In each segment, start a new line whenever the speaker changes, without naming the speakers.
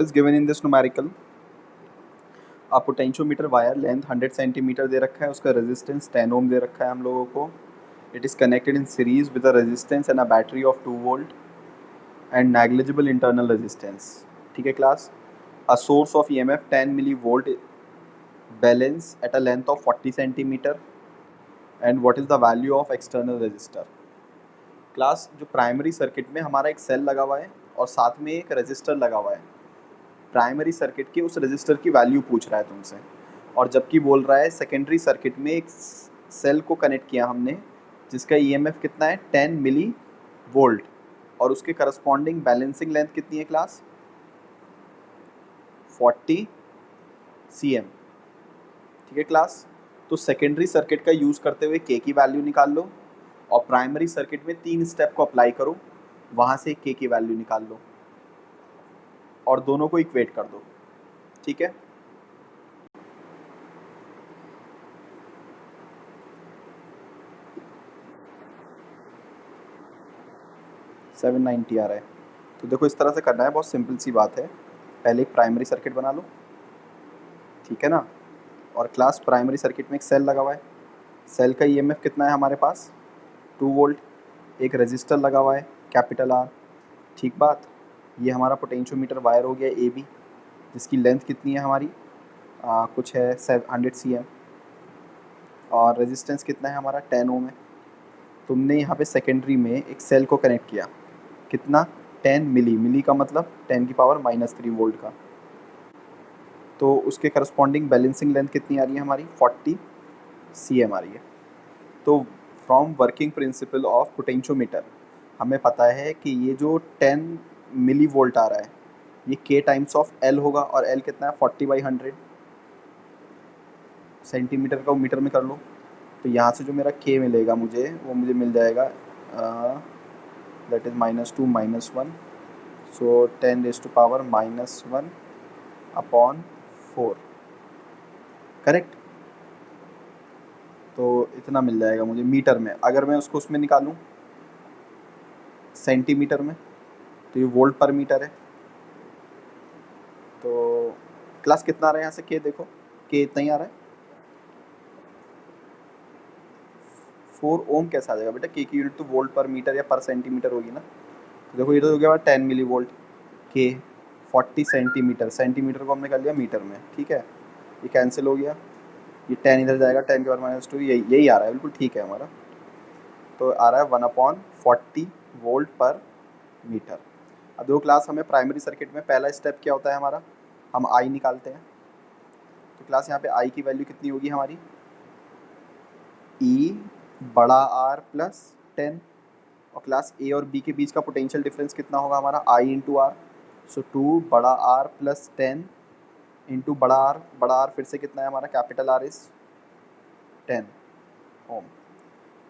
is given in this numerical a potentiometer wire length 100 centimetre दे रखा है, उसका रेजिस्टेंस 10 ओम दे रखा है हम लोगों को. It is connected in series with a resistance and a battery of 2 volt and negligible internal resistance. ठीक है class. A source of EMF 10 milli volt balance at a length of 40 centimetre and what is the value of external resistor. Class जो primary circuit में हमारा एक cell लगा हुआ है और साथ में एक रजिस्टर लगा हुआ है. प्राइमरी सर्किट के उस रजिस्टर की वैल्यू पूछ रहा है तुमसे, और जबकि बोल रहा है सेकेंडरी सर्किट में एक सेल को कनेक्ट किया हमने जिसका ईएमएफ कितना है 10 मिली वोल्ट और उसके करस्पॉन्डिंग बैलेंसिंग लेंथ कितनी है क्लास 40 cm. ठीक है क्लास. तो सेकेंडरी सर्किट का यूज़ करते हुए के की वैल्यू निकाल लो और प्राइमरी सर्किट में 3 स्टेप को अप्लाई करो, वहाँ से के की वैल्यू निकाल लो और दोनों को इक्वेट कर दो. ठीक है. $790 आ रहा है. तो देखो इस तरह से करना है, बहुत सिंपल सी बात है. पहले एक प्राइमरी सर्किट बना लो, ठीक है ना. और क्लास प्राइमरी सर्किट में एक सेल लगा हुआ है. सेल का ईएमएफ कितना है हमारे पास 2 वोल्ट. एक रजिस्टर लगा हुआ है कैपिटल आर. ठीक बात. ये हमारा पोटेंशियोमीटर वायर हो गया ए बी, जिसकी लेंथ कितनी है हमारी कुछ है 100 cm और रेजिस्टेंस कितना है हमारा 10 ओम है. तुमने यहाँ पे सेकेंडरी में एक सेल को कनेक्ट किया, कितना 10 मिली. मिली का मतलब 10 की पावर -3 वोल्ट का. तो उसके करस्पॉन्डिंग बैलेंसिंग लेंथ कितनी आ रही है हमारी 40 cm आ रही है. तो from working principle of potentiometer हमें पता है कि ये जो 10 मिली वोल्ट आ रहा है ये के टाइम्स ऑफ एल होगा, और एल कितना है 40/100 सेंटीमीटर का मीटर में कर लो. तो यहाँ से जो मेरा के मिलेगा मुझे वो मुझे मिल जाएगा that is -2 -1, so 10⁻⁻1 upon 4. Correct. तो इतना मिल जाएगा मुझे मीटर में. अगर मैं उसको उसमें निकालूं सेंटीमीटर में तो ये वोल्ट पर मीटर है. तो क्लास कितना आ रहा है यहाँ से के, देखो के इतना ही आ रहा है. 4 ओम कैसा आ जाएगा बेटा, के की यूनिट तो वोल्ट पर मीटर या पर सेंटीमीटर होगी ना. तो देखो ये तो हो गया 10 मिली वोल्ट. के 40 सेंटीमीटर, सेंटीमीटर को हमने कर लिया मीटर में. ठीक है. ये कैंसिल हो गया, ये 10 इधर जाएगा, 10 के बाद -2, यही आ रहा है. बिल्कुल ठीक है हमारा. तो आ रहा है 1/40 वोल्ट पर मीटर. अब देखो क्लास हमें प्राइमरी सर्किट में पहला स्टेप क्या होता है हमारा, हम आई निकालते हैं. तो क्लास यहाँ पे आई की वैल्यू कितनी होगी हमारी ई बड़ा आर प्लस 10. और क्लास ए और बी के बीच का पोटेंशियल डिफरेंस कितना होगा हमारा आई इंटू आर. सो 2 बड़ा आर प्लस 10 इंटू बड़ा आर फिर से कितना है हमारा कैपिटल आर इज 10 ओम.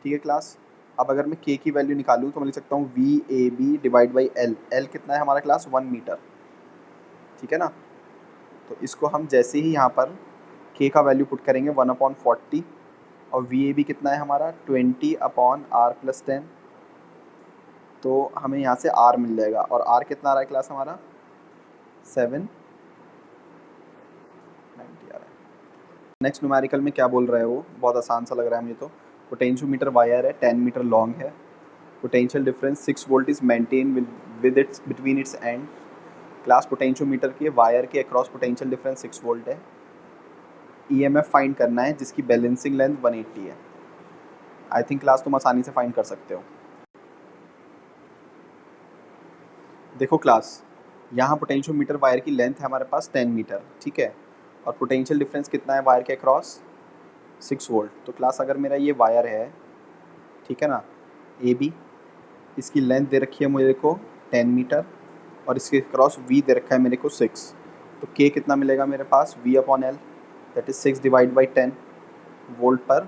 ठीक है क्लास. अब अगर मैं के की वैल्यू निकालूँ तो मैं लिख सकता हूँ V A B divide by L. L कितना है हमारा क्लास 1 मीटर. ठीक है ना. तो इसको हम जैसे ही यहाँ पर के का वैल्यू पुट करेंगे 1/40 और वी ए बी कितना है हमारा 20/r+10, तो हमें यहाँ से आर मिल जाएगा. और आर कितना आ रहा है क्लास हमारा 790 आ रहा है. नेक्स्ट न्यूमेरिकल में क्या बोल रहा है वो बहुत आसान सा लग रहा है मुझे. तो पोटेंशियोमीटर वायर है 10 मीटर लॉन्ग है. Potential difference 6 volt is maintain with its between its and. Class potentiometer के वायर के अक्रॉस पोटेंशियल डिफरेंस 6 वोल्ट है. ईएमएफ फाइंड करना है जिसकी बैलेंसिंग लेंथ 180 है. आई थिंक क्लास तुम आसानी से फाइंड कर सकते हो. देखो क्लास यहाँ पोटेंशियोमीटर वायर की लेंथ है हमारे पास 10 मीटर. ठीक है. और पोटेंशियल डिफरेंस कितना है वायर के अक्रॉस 6 वोल्ट. तो क्लास अगर मेरा ये वायर है, ठीक है ना, ए बी, इसकी लेंथ दे रखी है मेरे को 10 मीटर और इसके क्रॉस वी दे रखा है मेरे को 6. तो के कितना मिलेगा मेरे पास V/L that is 6 divide by 10 volt पर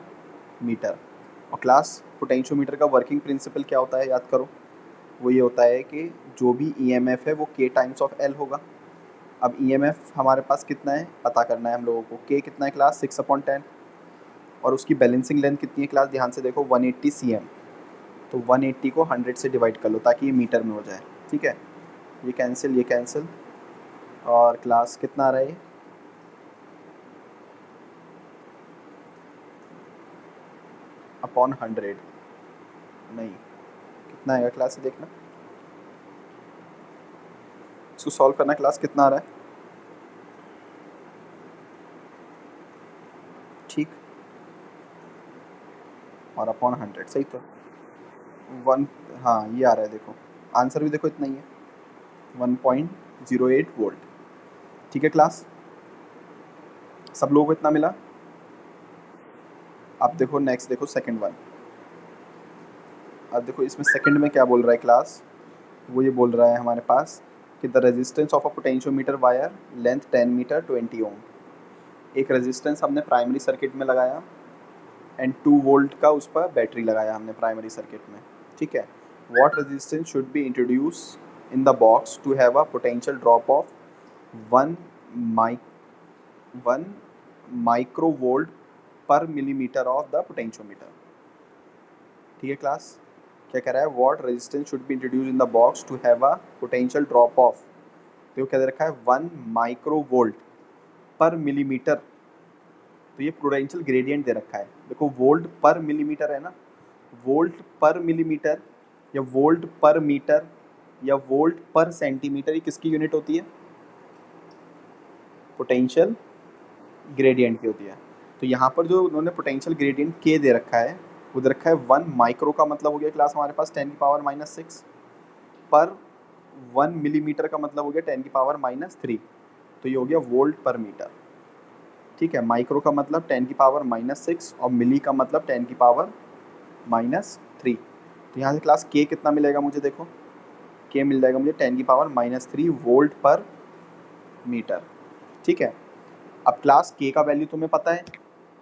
मीटर. और क्लास पोटेंशियोमीटर का वर्किंग प्रिंसिपल क्या होता है याद करो. वो ये होता है कि जो भी ईएमएफ है वो के टाइम्स ऑफ एल होगा. अब ईएमएफ हमारे पास कितना है पता करना है हम लोगों को. के कितना है क्लास 6/10 और उसकी बैलेंसिंग लेंथ कितनी है क्लास ध्यान से देखो 180 cm. तो 180 को 100 से डिवाइड कर लो ताकि ये मीटर में हो जाए. ठीक है. ये कैंसिल और क्लास कितना आ रहा है ये? अपॉन 100 नहीं, कितना आएगा क्लास ये देखना, इसको सॉल्व करना। क्लास कितना आ रहा है? ठीक, और अपॉन 100 सही तो वन, हाँ ये आ रहा है देखो, आंसर भी देखो इतना ही है, 1.08 वोल्ट। ठीक है क्लास, सब लोगों को इतना मिला। अब देखो नेक्स्ट, देखो सेकंड वन। अब देखो इसमें सेकंड में क्या बोल रहा है क्लास, वो ये बोल रहा है हमारे पास कि the resistance of a potentiometer wire length 10 metre 20 ohm. एक रेजिस्टेंस हमने प्राइमरी सर्किट में लगाया एंड 2 वोल्ट का उस पर बैटरी लगाया हमने प्राइमरी सर्किट में। ठीक है, what resistance should be introduce in the box to have a potential drop of 1 1 microvolt per millimetre of the potentiometer. ठीक है क्लास, क्या कह रहा है, what resistance should be introduce in the box to have a potential drop of, तो क्या दे रखा है 1 माइक्रोवोल्ट पर मिलीमीटर, तो ये पोटेंशियल ग्रेडियंट दे रखा है। देखो वोल्ट पर मिलीमीटर है ना, वोल्ट पर मिलीमीटर या वोल्ट पर मीटर या वोल्ट पर सेंटीमीटर, ये किसकी यूनिट होती है? पोटेंशियल ग्रेडियंट की होती है। तो यहाँ पर जो उन्होंने पोटेंशियल ग्रेडियंट के दे रखा है, वो दे रखा है 1 माइक्रो का मतलब हो गया क्लास हमारे पास 10⁻⁻6, पर 1 मिलीमीटर का मतलब हो गया 10⁻⁻3, तो ये हो गया वोल्ट पर मीटर। ठीक है, माइक्रो का मतलब 10⁻⁻6 और मिली का मतलब 10⁻⁻3। तो यहाँ से क्लास के कितना मिलेगा मुझे, देखो के मिल जाएगा मुझे 10⁻⁻3 वोल्ट पर मीटर। ठीक है, अब क्लास के का वैल्यू तुम्हें पता है,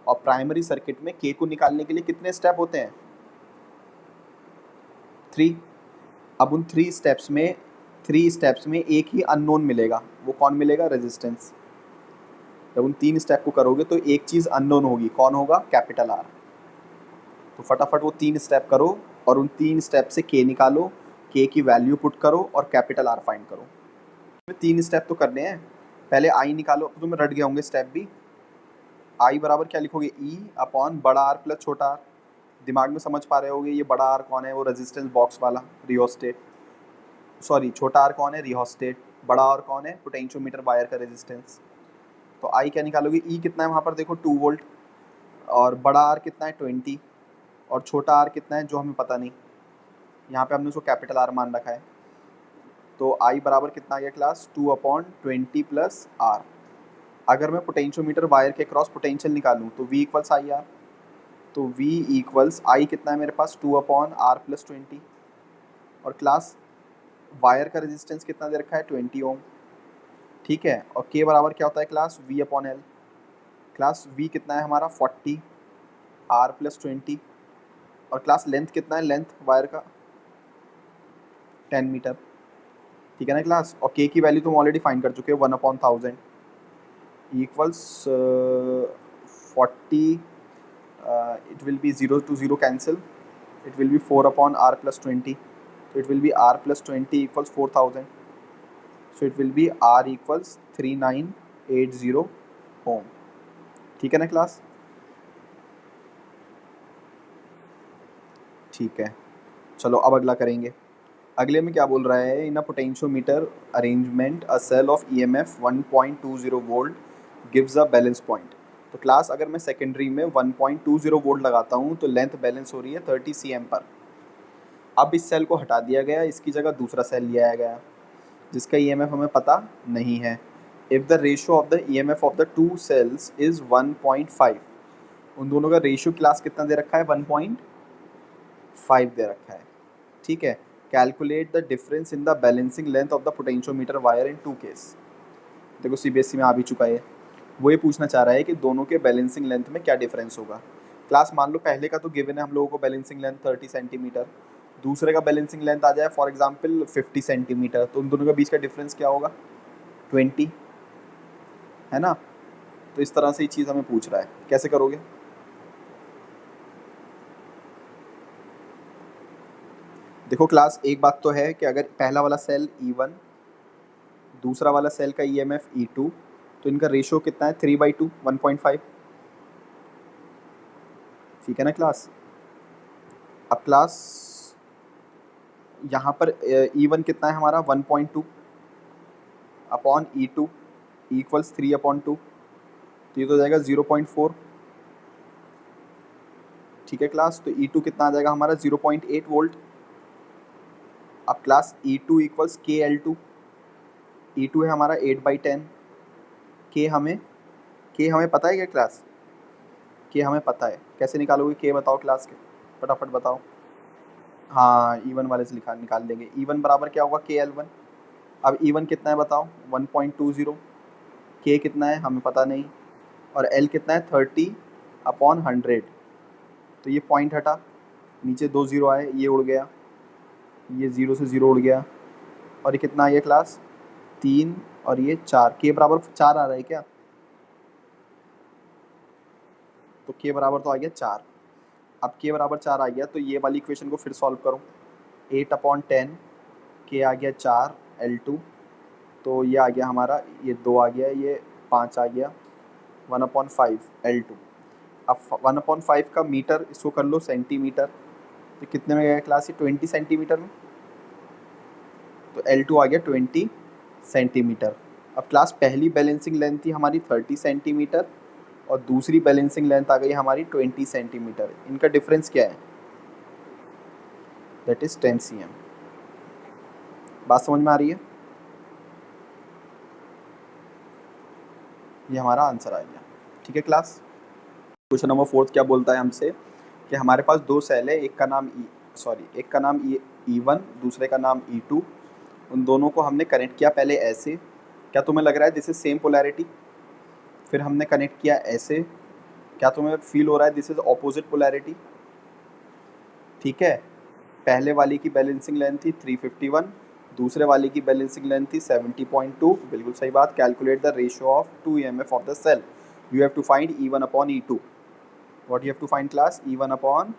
और प्राइमरी सर्किट में के को निकालने के लिए कितने स्टेप होते हैं? 3। अब उन 3 स्टेप्स में एक ही अननोन मिलेगा, वो कौन मिलेगा? रेजिस्टेंस। जब उन 3 स्टेप को करोगे तो एक चीज़ अननोन होगी, कौन होगा? Capital R. तो फटाफट वो 3 स्टेप करो और उन 3 स्टेप से के निकालो, के की वैल्यू पुट करो और कैपिटल आर फाइंड करो। 3 स्टेप तो करने हैं, पहले आई निकालो। अब तुम्हें रट गए होंगे स्टेप भी। आई बराबर क्या लिखोगे? ई अपॉन बड़ा आर प्लस छोटा आर। दिमाग में समझ पा रहे होगे ये बड़ा आर कौन है? वो रेजिस्टेंस बॉक्स वाला रियोस्टेट, सॉरी छोटा आर कौन है? रियोस्टेट। बड़ा आर कौन है? पोटेंशियोमीटर वायर का रेजिस्टेंस। तो आई क्या निकालोगे? ई कितना है वहाँ पर देखो 2 वोल्ट, और बड़ा आर कितना है 20, और छोटा आर कितना है जो हमें पता नहीं, यहाँ पे हमने उसको कैपिटल आर मान रखा है। तो आई बराबर कितना आ गया क्लास? 2/20 plus R. अगर मैं पोटेंशियोमीटर वायर के क्रॉस पोटेंशियल निकालूँ तो V इक्वल्स आई आर, तो V इक्वल्स आई कितना है मेरे पास? 2/R प्लस 20, और क्लास वायर का रेजिस्टेंस कितना दे रखा है? 20 ओम। ठीक है, और के बराबर क्या होता है क्लास? V/L। क्लास V कितना है हमारा? 40 R प्लस 20, और क्लास लेंथ कितना है? लेंथ वायर का 10 मीटर। ठीक है ना क्लास, और के की वैल्यू तुम ऑलरेडी फाइंड कर चुके हो 1/1000 equals 40, it will be 0 to 0 cancel, it will be 4/R plus 20, so it will be R plus 20 equals 4000, so it will be R equals 3980 ohm। ठीक है ना क्लास? ठीक है, चलो अब अगला करेंगे। अगले में क्या बोल रहा है? In a potentiometer arrangement a cell of EMF 1.20 volt gives a balance point. तो क्लास अगर मैं सेकेंडरी में 1.20 वोल्ट लगाता हूँ तो लेंथ बैलेंस हो रही है 30 cm पर। अब इस सेल को हटा दिया गया, इसकी जगह दूसरा सेल लिया गया जिसका EMF हमें पता नहीं है। If the ratio of the EMF of the two cells is 1.5, उन दोनों का रेशियो क्लास कितना दे रखा है? 1.5 दे रखा है। ठीक है, calculate the difference in the balancing length of the potentiometer wire in 2 case. देखो CBSE में आ भी चुका है, वो ये पूछना चाह रहा है कि दोनों के बैलेंसिंग लेंथ में क्या डिफरेंस होगा। क्लास मान लो पहले का तो गिवन है हम लोगों को बैलेंसिंग लेंथ 30 सेंटीमीटर, दूसरे का बैलेंसिंग लेंथ आ जाए फॉर एग्जांपल 50 सेंटीमीटर, तो उन दोनों के बीच का डिफरेंस क्या होगा? 20, है ना? तो इस तरह से ये चीज़ हमें पूछ रहा है, कैसे करोगे? देखो क्लास एक बात तो है कि अगर पहला वाला सेल E1, दूसरा वाला सेल का EMF E2, तो इनका रेशियो कितना है 3/2 1.5। ठीक है ना क्लास। अब क्लास यहाँ पर E1 कितना है हमारा 1.2 अपॉन E2 इक्वल्स 3/2, तो ये तो हो जाएगा 0.4। ठीक है क्लास, तो E2 कितना आ जाएगा हमारा 0.8 वोल्ट। अब class E2 equals KL2, E2 है हमारा 8/10। के हमें पता है क्या क्लास? के हमें पता है, कैसे निकालोगे के बताओ क्लास के, फटाफट बताओ। हाँ E1 वाले से निकाल देंगे। E1 बराबर क्या होगा KL1। अब E1 कितना है बताओ 1.20। के कितना है हमें पता नहीं, और L कितना है 30/100। तो ये पॉइंट हटा, नीचे 2 0 आए, ये उड़ गया, ये 0 से 0 उड़ गया, और ये कितना आ गया क्लास 3, और ये 4। के बराबर 4 आ रहा है क्या? तो के बराबर तो आ गया 4। अब के बराबर 4 आ गया, तो ये वाली इक्वेशन को फिर सॉल्व करो। 8/10, के आ गया 4 L2, तो ये आ गया हमारा, ये 2 आ गया, ये 5 आ गया, 1/5 L2। अब 1/5 का मीटर इसको कर लो सेंटीमीटर, तो कितने में गया क्लास ये 20 सेंटीमीटर में, तो L2 आ गया 20 सेंटीमीटर। अब क्लास पहली बैलेंसिंग लेंथ थी हमारी 30 सेंटीमीटर, और दूसरी बैलेंसिंग लेंथ आ गई हमारी 20 सेंटीमीटर। इनका डिफरेंस क्या है? That is 10 cm। बात समझ में आ रही है? ये हमारा आंसर आ गया। ठीक है क्लास। क्वेश्चन नंबर 4 क्या बोलता है हमसे कि हमारे पास दो सेल है, एक का नाम E1, दूसरे का नाम E2। उन दोनों को हमने कनेक्ट किया पहले ऐसे, क्या तुम्हें लग रहा है दिस इज सेम पोलैरिटी? फिर हमने कनेक्ट किया ऐसे, क्या तुम्हें फील हो रहा है दिस इज ऑपोजिट पोलैरिटी? ठीक है, पहले वाली की बैलेंसिंग लेंथ थी 351, दूसरे वाले की बैलेंसिंग लेंथ थी 70.2। बिल्कुल सही बात। Calculate the ratio of 2 EMF of the cell. You have to find E1 upon E2। What you have to find class? E1 upon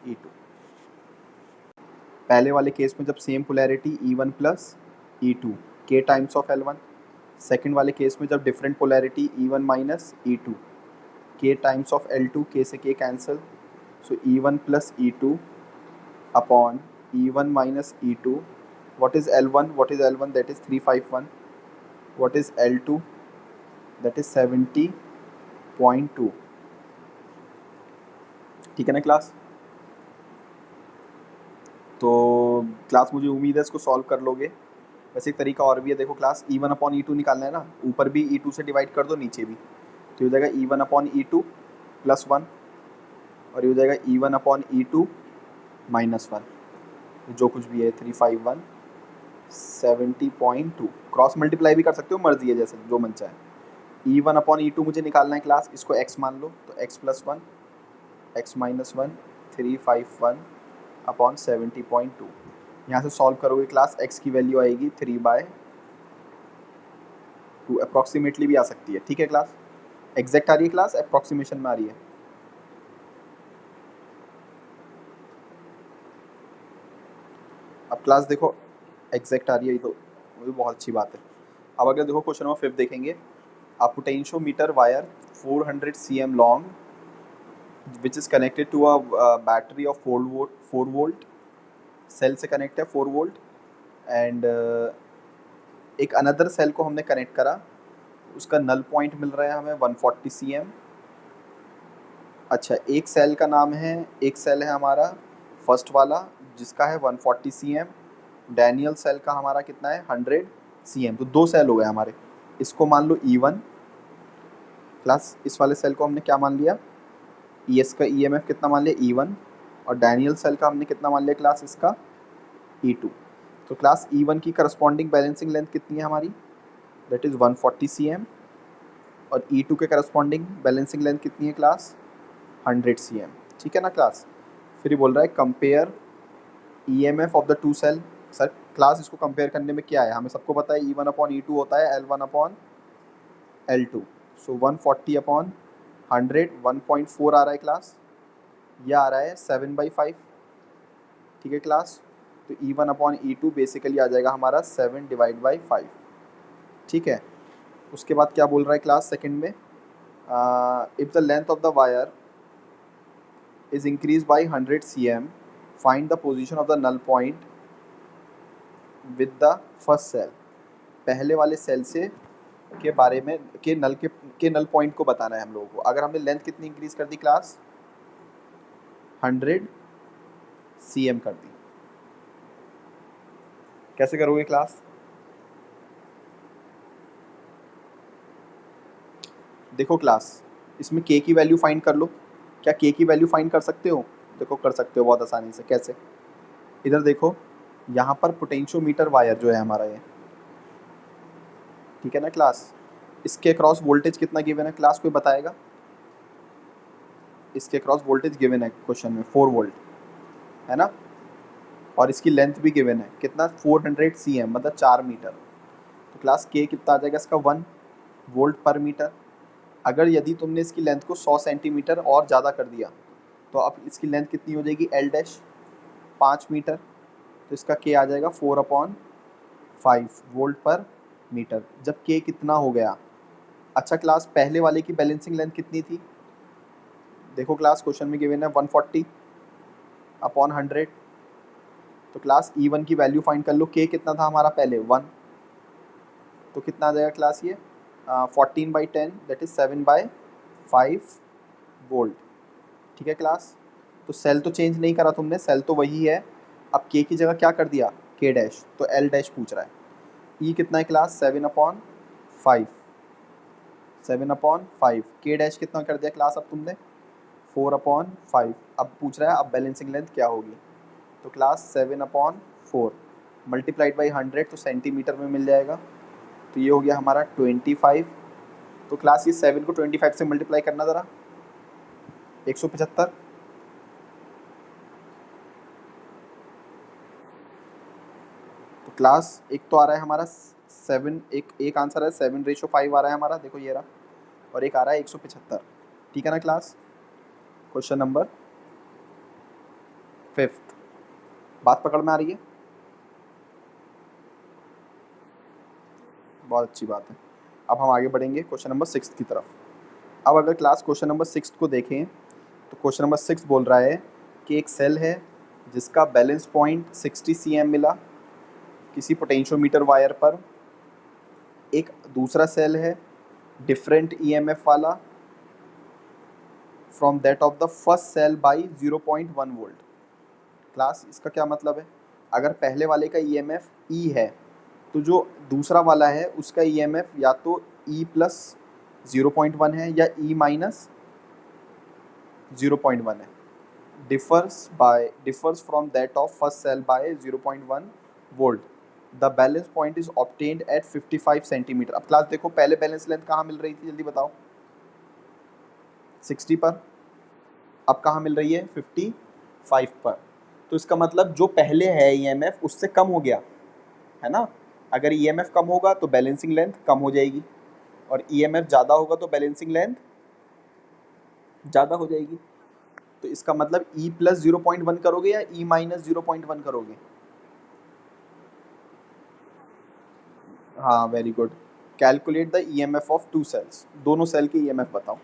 E2। पहले वाले केस में जब same polarity E1 plus E2 के times of L1, second वाले case में जब different polarity E1 minus E2 के times of L2, के से के cancel, so E1 plus E2 upon E1 minus E2. What is L1? What is L1? That is 351. What is L2? That is 70.2. ठीक है ना class? तो class मुझे उम्मीद है इसको सॉल्व कर लोगे। वैसे एक तरीका और भी है, देखो क्लास E1 अपॉन E2 निकालना है ना, ऊपर भी E2 से डिवाइड कर दो, नीचे भी, तो ये हो जाएगा E1 अपॉन E2 प्लस 1, और ये हो जाएगा E1 अपॉन E2 माइनस 1, जो कुछ भी है 351 70.2। क्रॉस मल्टीप्लाई भी कर सकते हो, मर्जी है जैसे जो मन चाहे। E1 अपॉन E2 मुझे निकालना है क्लास, इसको x मान लो, तो x plus 1 x minus 1 351 upon 70.2। यहाँ से सॉल्व करोगे क्लास, x की वैल्यू आएगी 3/2, अप्रॉक्सीमेटली भी आ सकती है। ठीक है क्लास, एग्जैक्ट आ रही है क्लास, अप्रॉक्सीमेशन में आ रही है? अब क्लास देखो एग्जैक्ट आ रही है, तो वो भी बहुत अच्छी बात है। अब अगर देखो क्वेश्चन नंबर 5 देखेंगे, a potentiometer wire 400 cm long which is connected to a battery of 4 volt, cell से कनेक्ट है 4 वोल्ट, एंड एक अनदर सेल को हमने कनेक्ट करा, उसका नल पॉइंट मिल रहा है हमें 140 cm। अच्छा, एक सेल का नाम है, एक सेल है हमारा फर्स्ट वाला जिसका है 140 cm, डैनियल सेल का हमारा कितना है 100 cm, तो दो सेल हो गए हमारे। इसको मान लो E1 प्लस इस वाले सेल को हमने क्या मान लिया, ES का EMF कितना मान लिया E1, और डैनियल सेल का हमने कितना मान लिया क्लास इसका E2। तो क्लास E1 की करस्पॉन्डिंग बैलेंसिंग लेंथ कितनी है हमारी, दैट इज़ 140 cm, और E2 के करस्पॉन्डिंग बैलेंसिंग लेंथ कितनी है क्लास 100 cm। ठीक है ना क्लास। फिर ये बोल रहा है compare EMF of the two cell. Sir class इसको कंपेयर करने में क्या है, हमें सबको पता है E1 अपॉन E2 होता है L1 अपॉन L2, सो 140 अपॉन 100 1.4 आ रहा है क्लास, यह आ रहा है 7/5। ठीक है क्लास, तो E1 अपॉन E2 बेसिकली आ जाएगा हमारा 7 डिवाइड बाई 5। ठीक है, उसके बाद क्या बोल रहा है क्लास सेकंड में, if the length of the wire is increase by 100 cm, find the position of the null point with the first cell. पहले वाले सेल से के बारे में के नल पॉइंट को बताना है हम लोगों को। अगर हमने लेंथ कितनी इंक्रीज कर दी क्लास, 100 cm कर दी। कैसे करोगे क्लास, देखो क्लास इसमें k की वैल्यू फाइंड कर लो। क्या k की वैल्यू फाइंड कर सकते हो, देखो कर सकते हो बहुत आसानी से। कैसे, इधर देखो, यहाँ पर पोटेंशियोमीटर वायर जो है हमारा ये, ठीक है ना क्लास, इसके क्रॉस वोल्टेज कितना गिवन है क्लास, कोई बताएगा। इसके क्रॉस वोल्टेज गिवन है क्वेश्चन में 4 वोल्ट, है ना, और इसकी लेंथ भी गिवन है कितना 400 cm, मतलब 4 मीटर। तो क्लास k कितना आ जाएगा इसका, 1 वोल्ट पर मीटर। अगर यदि तुमने इसकी लेंथ को 100 सेंटीमीटर और ज़्यादा कर दिया तो अब इसकी लेंथ कितनी हो जाएगी, L डैश 5 मीटर। तो इसका k आ जाएगा 4/5 वोल्ट पर मीटर, जब k कितना हो गया। अच्छा क्लास, पहले वाले की बैलेंसिंग लेंथ कितनी थी, देखो क्लास क्वेश्चन में गिवन है 140/100। तो क्लास E1 की वैल्यू फाइंड कर लो, k कितना था हमारा पहले 1, तो कितना आ जाएगा क्लास ये 14/10 दैट इज 7/5 वोल्ट। ठीक है क्लास, तो सेल तो चेंज नहीं करा तुमने, सेल तो वही है। अब k की जगह क्या कर दिया, k डैश, तो L डैश पूछ रहा है। E कितना है क्लास 7/5, 7/5, k डैश कितना कर दिया क्लास अब तुमने 4/5। अब पूछ रहा है अब बैलेंसिंग लेंथ क्या होगी, तो क्लास 7/4 मल्टीप्लाइड बाई 100 तो सेंटीमीटर में मिल जाएगा। तो ये हो गया हमारा 25। तो क्लास ये 7 को 25 से मल्टीप्लाई करना ज़रा, 175। तो क्लास एक तो आ रहा है हमारा 7, एक आंसर है 7/5 आ रहा है हमारा, देखो ये रहा, और एक आ रहा है 175। ठीक है ना क्लास, क्वेश्चन नंबर 5। बात पकड़ में आ रही है, बहुत अच्छी बात है। अब हम आगे बढ़ेंगे क्वेश्चन नंबर 6 की तरफ। अब अगर क्लास क्वेश्चन नंबर 6 को देखें तो क्वेश्चन नंबर 6 बोल रहा है कि एक सेल है जिसका बैलेंस पॉइंट 60 cm मिला किसी पोटेंशियोमीटर वायर पर। एक दूसरा सेल है डिफरेंट EMF वाला from that of the first cell by 0.1 volt. Class इसका क्या मतलब है, अगर पहले वाले का EMF E है तो जो दूसरा वाला है उसका EMF या तो E प्लस 0.1 है या E माइनस 0.1 है, differs from that of first cell by 0.1 volt. The balance point is obtained at 55 centimetre. अब क्लास देखो पहले बैलेंस लेंथ कहाँ मिल रही थी, जल्दी बताओ, 60 पर, अब कहाँ मिल रही है 55 पर। तो इसका मतलब जो पहले है EMF उससे कम हो गया है ना। अगर EMF कम होगा तो बैलेंसिंग लेंथ कम हो जाएगी, और EMF ज़्यादा होगा तो बैलेंसिंग लेंथ ज़्यादा हो जाएगी। तो इसका मतलब E प्लस 0.1 करोगे या E माइनस 0.1 करोगे, हाँ very good. Calculate the EMF of 2 cells, दोनों सेल की EMF बताओ।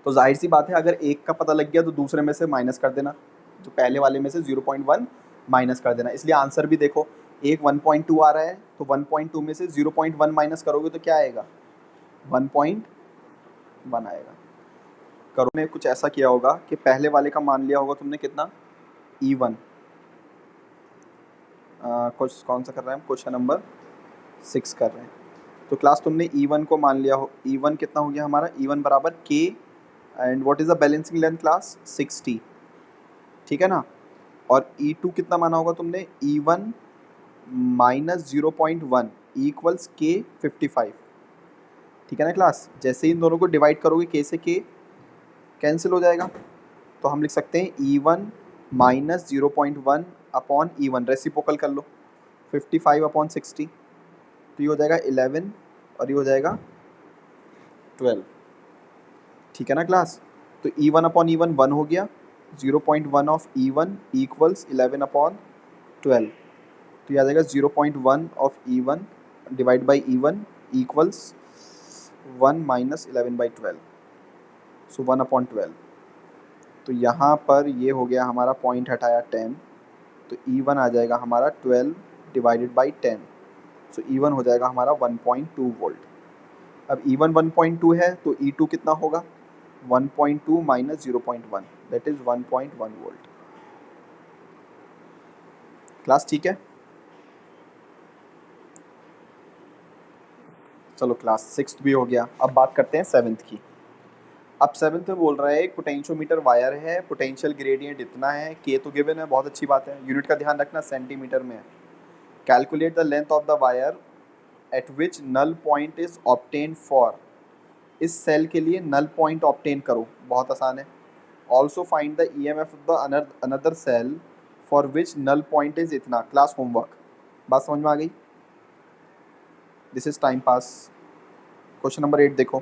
तो जाहिर सी बात है अगर एक का पता लग गया तो दूसरे में से माइनस कर देना, जो पहले वाले में से 0.1 माइनस कर देना। इसलिए आंसर भी देखो, एक 1.2 आ रहा है तो 1.2 में से 0.1 माइनस करोगे तो क्या आएगा, 1.1 आएगा। करो में कुछ ऐसा किया होगा कि पहले वाले का मान लिया होगा तुमने कितना, E1। कुछ कौन सा कर रहे हैं हम, क्वेश्चन नंबर 6 कर रहे हैं। तो क्लास तुमने E1 को मान लिया हो, E1 कितना हो गया हमारा, E1 बराबर K and what is the balancing length class 60, ठीक है ना। और E2 कितना माना होगा तुमने, E1 माइनस 0.1 इक्वल्स K 55, ठीक है ना क्लास। जैसे ही इन दोनों को डिवाइड करोगे K से K कैंसिल हो जाएगा, तो हम लिख सकते हैं E1 minus 0.1 upon E1, reciprocal कर लो 55/60, तो ये हो जाएगा 11 और ये हो जाएगा 12, ठीक है ना क्लास। तो E1 अपॉन E1 1 हो गया, 0.1 ऑफ E1 इक्वल्स 11/60, 12, तो ये आ जाएगा 0.1 of E1 divide by E1 equals 1 minus 11/12, सो 1/12। तो यहाँ पर ये हो गया हमारा पॉइंट हटाया 10, तो E1 आ जाएगा हमारा 12 डिवाइडेड बाई 10, सो E1 हो जाएगा हमारा 1.2 वोल्ट। अब E1 1.2 है तो E2 कितना होगा, 1.2 minus 0.1 that is 1.1 volt. Class ठीक है। चलो क्लास 6 भी हो गया, अब बात करते हैं 7th की। अब 7th में बोल रहा है एक पोटेंशियोमीटर वायर है, पोटेंशियल ग्रेडियंट इतना है, के तो गिवन है, बहुत अच्छी बात है, यूनिट का ध्यान रखना सेंटीमीटर में है। Calculate the length of the wire at which null point is obtain for, इस सेल के लिए नल पॉइंट ऑब्टेन करो, बहुत आसान है। Also find the EMF of the another cell for which null point is इतना। क्लास होमवर्क, बात समझ में आ गई? This is time pass. Question number 8 देखो।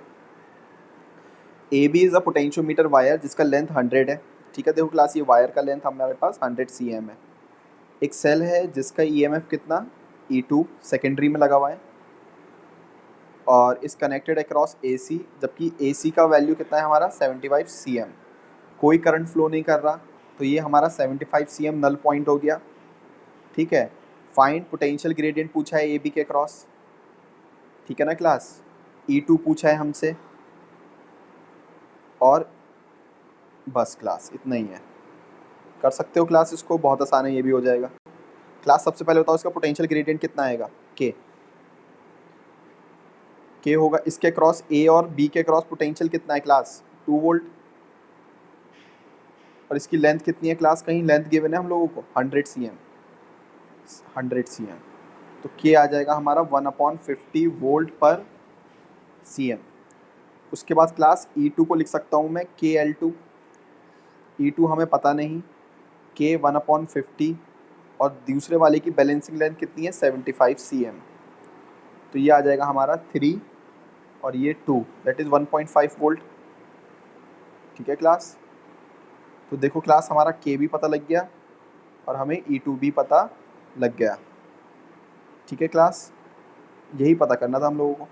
A B is a potentiometer wire जिसका लेंथ 100 है, ठीक है। देखो क्लास ये वायर का लेंथ हमारे पास 100 cm है। एक सेल है जिसका EMF कितना, E2 सेकेंडरी में लगा हुआ है, और इस कनेक्टेड अक्रॉस AC, जबकि AC का वैल्यू कितना है हमारा 75 cm। कोई करंट फ्लो नहीं कर रहा, तो ये हमारा 75 cm नल पॉइंट हो गया, ठीक है। फाइंड पोटेंशियल ग्रेडियंट पूछा है AB के अक्रॉस, ठीक है ना क्लास। E2 पूछा है हमसे, और बस क्लास इतना ही है। कर सकते हो क्लास, इसको बहुत आसान है, ये भी हो जाएगा। क्लास सबसे पहले बताओ इसका पोटेंशियल ग्रेडियंट कितना आएगा, के होगा इसके क्रॉस ए और बी के क्रॉस पोटेंशियल कितना है क्लास, 2 वोल्ट। और इसकी लेंथ कितनी है क्लास, कहीं लेंथ गिवन है हम लोगों को 100 cm, 100 cm, तो के आ जाएगा हमारा 1/50 वोल्ट पर cm। उसके बाद क्लास E2 को लिख सकता हूँ मैं KL2, E2 हमें पता नहीं, के 1/50, और दूसरे वाले की बैलेंसिंग लेंथ कितनी है 75 cm, तो ये आ जाएगा हमारा 3 और ये 2 दैट इज़ 1.5 वोल्ट, ठीक है क्लास। तो देखो क्लास हमारा के भी पता लग गया और हमें E2 भी पता लग गया, ठीक है क्लास। यही पता करना था हम लोगों को।